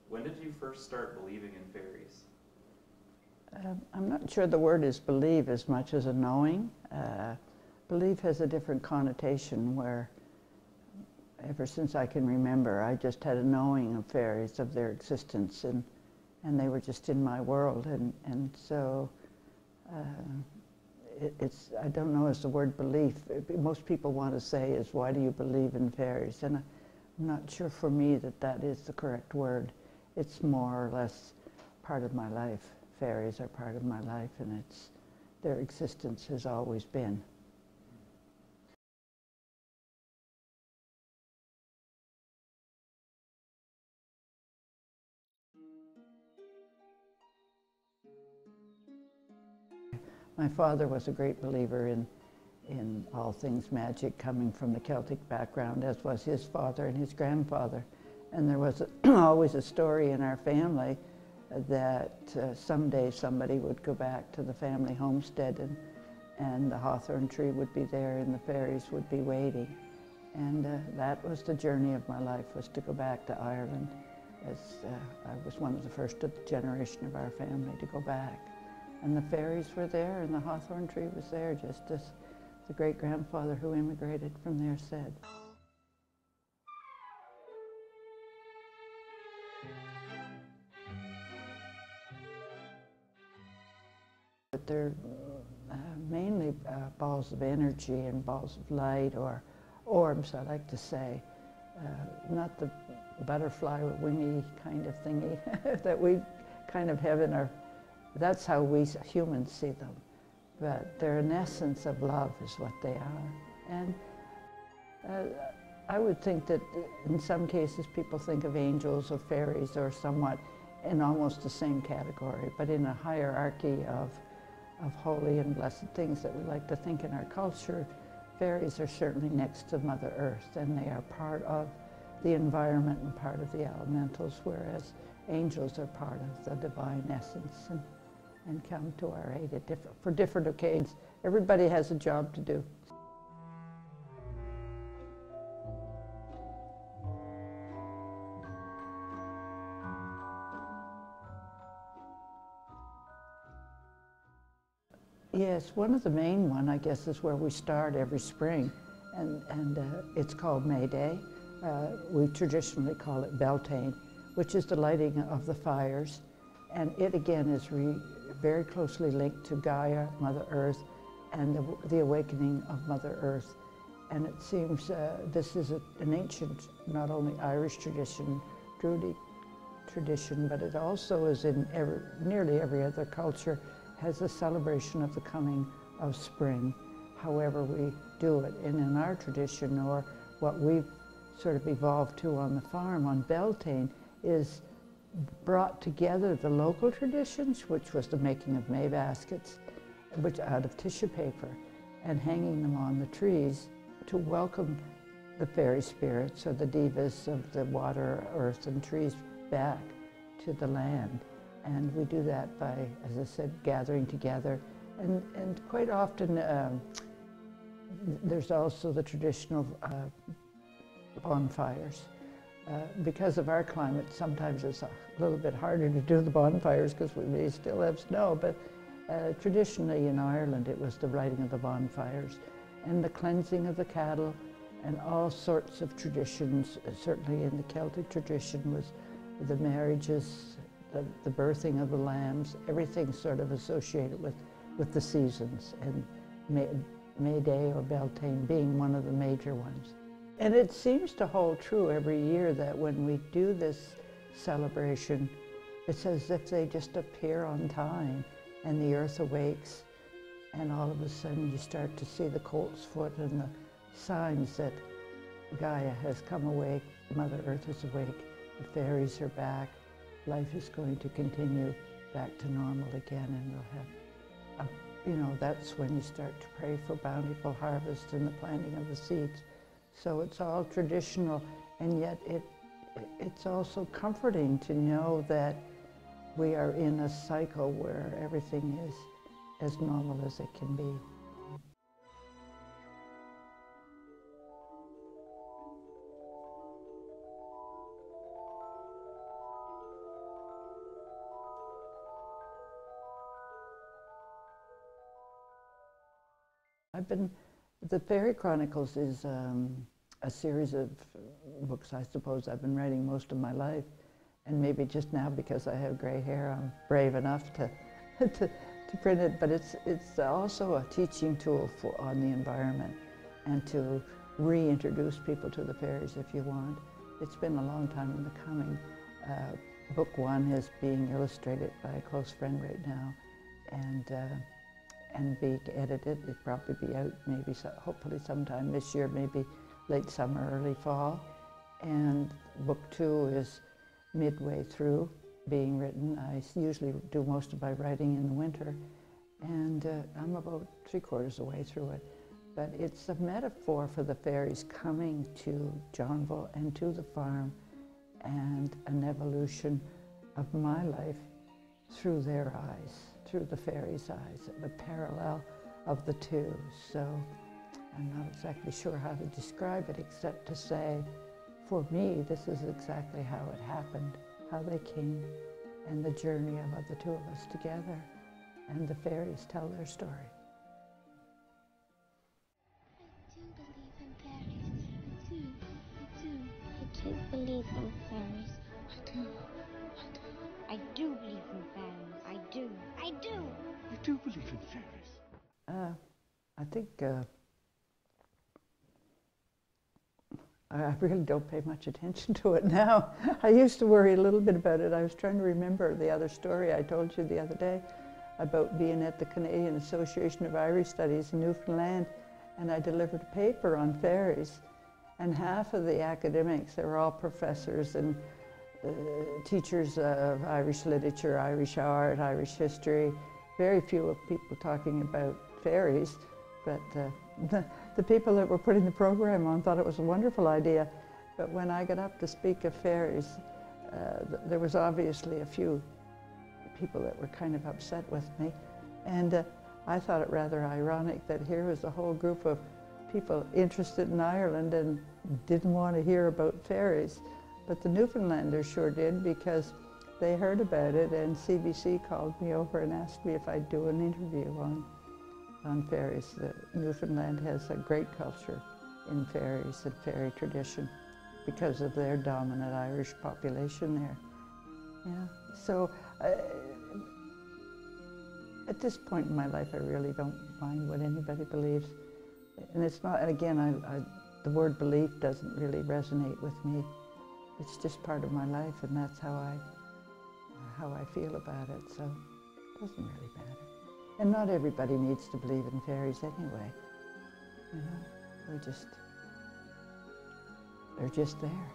When did you first start believing in fairies? I'm not sure the word is believe as much as a knowing. Belief has a different connotation where ever since I can remember, I just had a knowing of fairies, of their existence, and they were just in my world. And so I don't know as the word belief. Most people want to say is, why do you believe in fairies? And I'm not sure for me that that is the correct word. It's more or less part of my life. Fairies are part of my life, and their existence has always been. My father was a great believer in all things magic, coming from the Celtic background, as was his father and his grandfather. And there was always a story in our family that someday somebody would go back to the family homestead and the hawthorn tree would be there and the fairies would be waiting. And that was the journey of my life, was to go back to Ireland, as I was one of the first of the generation of our family to go back. And the fairies were there and the hawthorn tree was there, just as the great-grandfather who immigrated from there said. But they're mainly balls of energy and balls of light, or orbs, I like to say. Not the butterfly wingy kind of thingy that we kind of have in our, that's how we humans see them. But they're an essence of love is what they are. And I would think that in some cases people think of angels or fairies or somewhat in almost the same category, but in a hierarchy of holy and blessed things that we like to think in our culture, fairies are certainly next to Mother Earth, and they are part of the environment and part of the elementals, whereas angels are part of the divine essence and come to our aid for different occasions. Everybody has a job to do. Yes, one of the main one, I guess, is where we start every spring, and it's called May Day. We traditionally call it Beltane, which is the lighting of the fires, and it again is very closely linked to Gaia, Mother Earth, and the awakening of Mother Earth. And it seems this is an ancient, not only Irish tradition, Druidic tradition, but it also is in nearly every other culture, has a celebration of the coming of spring, however we do it. And in our tradition, or what we've sort of evolved to on the farm, on Beltane, is brought together the local traditions, which was the making of May baskets, which out of tissue paper, and hanging them on the trees to welcome the fairy spirits, or the devas of the water, earth, and trees back to the land. And we do that by, as I said, gathering together. And quite often there's also the traditional bonfires. Because of our climate, sometimes it's a little bit harder to do the bonfires because we may still have snow, but traditionally in Ireland it was the lighting of the bonfires and the cleansing of the cattle, and all sorts of traditions. Certainly in the Celtic tradition was the marriages, the birthing of the lambs, everything sort of associated with the seasons, and May Day or Beltane being one of the major ones. And it seems to hold true every year that when we do this celebration, it's as if they just appear on time and the earth awakes, and all of a sudden you start to see the colt's foot and the signs that Gaia has come awake, Mother Earth is awake, the fairies are back, life is going to continue back to normal again, and we'll have, you know, that's when you start to pray for bountiful harvest and the planting of the seeds. So it's all traditional, and yet it's also comforting to know that we are in a cycle where everything is as normal as it can be. The Fairy Chronicles is a series of books I suppose I've been writing most of my life. And maybe just now because I have gray hair, I'm brave enough to, to print it. But it's also a teaching tool on the environment and to reintroduce people to the fairies if you want. It's been a long time in the coming. Book 1 is being illustrated by a close friend right now and being edited. It'll probably be out maybe hopefully sometime this year, maybe late summer, early fall. And Book 2 is midway through being written. I usually do most of my writing in the winter, and I'm about 3/4 the way through it. But it's a metaphor for the fairies coming to Johnville and to the farm, and an evolution of my life through their eyes, through the fairies' eyes, the parallel of the two. So I'm not exactly sure how to describe it except to say, for me, this is exactly how it happened, how they came, and the journey of the two of us together. And the fairies tell their story. I do believe in fairies. I do. I do believe in fairies. I do. I do. You do believe in fairies? I think I really don't pay much attention to it now. I used to worry a little bit about it. I was trying to remember the other story I told you the other day about being at the Canadian Association of Irish Studies in Newfoundland, and I delivered a paper on fairies. And half of the academics, they were all professors and teachers of Irish literature, Irish art, Irish history. Very few of people talking about fairies, but the people that were putting the program on thought it was a wonderful idea. But when I got up to speak of fairies, there was obviously a few people that were kind of upset with me. And I thought it rather ironic that here was a whole group of people interested in Ireland and didn't want to hear about fairies. But the Newfoundlanders sure did, because they heard about it, and CBC called me over and asked me if I'd do an interview on fairies. Newfoundland has a great culture in fairies and fairy tradition because of their dominant Irish population there. Yeah. So at this point in my life, I really don't mind what anybody believes. And it's not, and again, the word belief doesn't really resonate with me. It's just part of my life, and that's how I feel about it, so it doesn't really matter. And not everybody needs to believe in fairies anyway. You know, they're just there.